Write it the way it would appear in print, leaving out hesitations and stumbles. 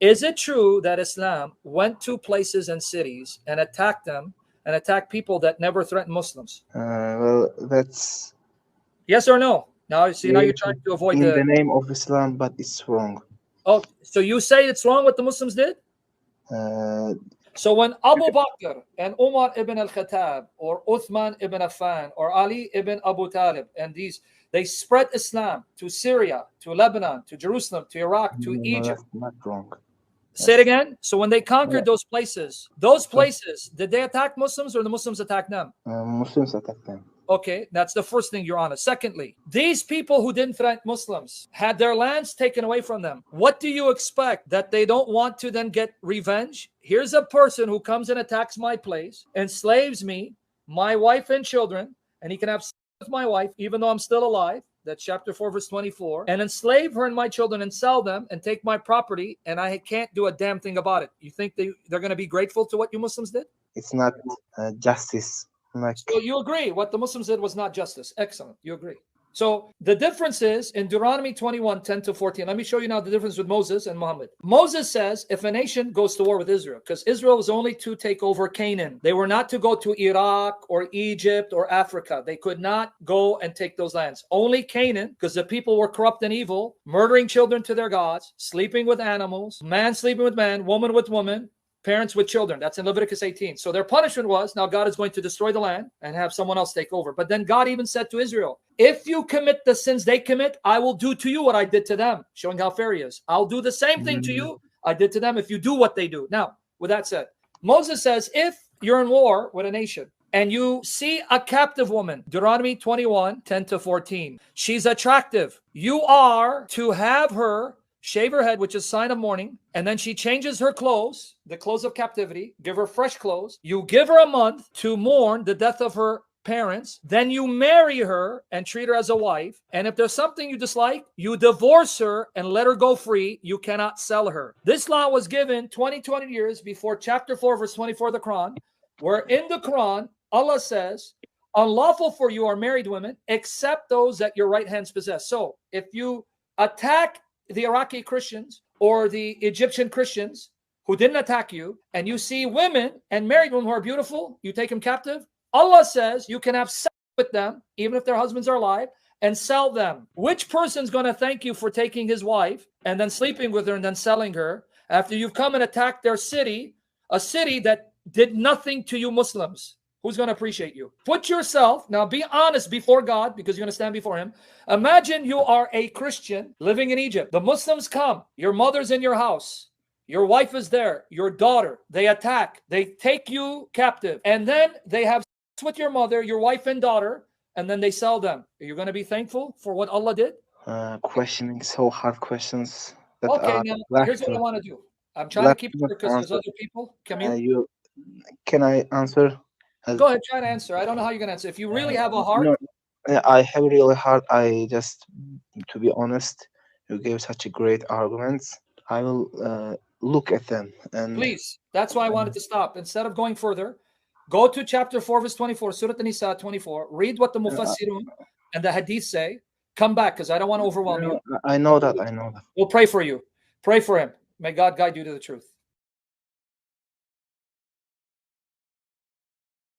Is it true that Islam went to places and cities and attacked them and attacked people that never threatened Muslims? Well, that's Yes or no? Now, see, now yes, you're trying to avoid in the. the name of Islam, but it's wrong. Oh, so you say it's wrong what the Muslims did? Uh, So when Abu Bakr and Umar ibn al-Khattab or Uthman ibn Affan or Ali ibn Abu Talib and these, they spread Islam to Syria, to Lebanon, to Jerusalem, to Iraq, to no, Egypt. that's not wrong. Say it again. So when they conquered Yeah. those places, did they attack Muslims or the Muslims attack them? Muslims attack them. Okay, that's the first thing, Your Honor. Secondly, these people who didn't threaten Muslims had their lands taken away from them. What do you expect? That they don't want to then get revenge? Here's a person who comes and attacks my place, enslaves me, my wife and children, and he can have sex with my wife even though I'm still alive. That's chapter 4, verse 24. And enslave her and my children and sell them and take my property, and I can't do a damn thing about it. You think they're going to be grateful to what you Muslims did? It's not justice. Like, so you agree what the Muslims did was not justice. Excellent. You agree. So the difference is in Deuteronomy 21, 10 to 14. Let me show you now the difference with Moses and Muhammad. Moses says if a nation goes to war with Israel, because Israel was only to take over Canaan. They were not to go to Iraq or Egypt or Africa. They could not go and take those lands. Only Canaan, because the people were corrupt and evil, murdering children to their gods, sleeping with animals, man sleeping with man, woman with woman, parents with children. That's in Leviticus 18. So their punishment was, now God is going to destroy the land and have someone else take over. But then God even said to Israel, if you commit the sins they commit, I will do to you what I did to them, showing how fair he is. I'll do the same thing to you I did to them if you do what they do. Now, with that said, Moses says, if you're in war with a nation and you see a captive woman, Deuteronomy 21, 10 to 14, she's attractive. You are to have her shave her head, which is sign of mourning, and then she changes her clothes, the clothes of captivity, give her fresh clothes. You give her a month to mourn the death of her parents. Then you marry her and treat her as a wife. And if there's something you dislike, you divorce her and let her go free. You cannot sell her. This law was given 20 years before chapter 4, verse 24 of the Quran, where in the Quran, Allah says, unlawful for you are married women, except those that your right hands possess. So if you attack the Iraqi Christians or the Egyptian Christians who didn't attack you, and you see women and married women who are beautiful, you take them captive. Allah says you can have sex with them, even if their husbands are alive, and sell them. Which person's going to thank you for taking his wife and then sleeping with her and then selling her after you've come and attacked their city, a city that did nothing to you Muslims? Who's going to appreciate you? Put yourself, now be honest before God, because you're going to stand before him. Imagine you are a Christian living in Egypt. The Muslims come, your mother's in your house, your wife is there, your daughter, they attack, they take you captive, and then they have sex with your mother, your wife and daughter, and then they sell them. Are you going to be thankful for what Allah did? Questioning so hard questions. That okay, now here's what I want to do. I'm trying to keep it because there's other people. Come in. Can I answer? Go ahead, try to answer. I don't know how you're going to answer. If you really have a heart. No, I have really hard. I just, to be honest, you gave such a great arguments. I will look at them. And please, that's why I wanted to stop. Instead of going further, go to chapter 4, verse 24, Surah An-Nisa 24. Read what the Mufassirun and the Hadith say. Come back, because I don't want to overwhelm you. I know that. We'll pray for you. Pray for him. May God guide you to the truth.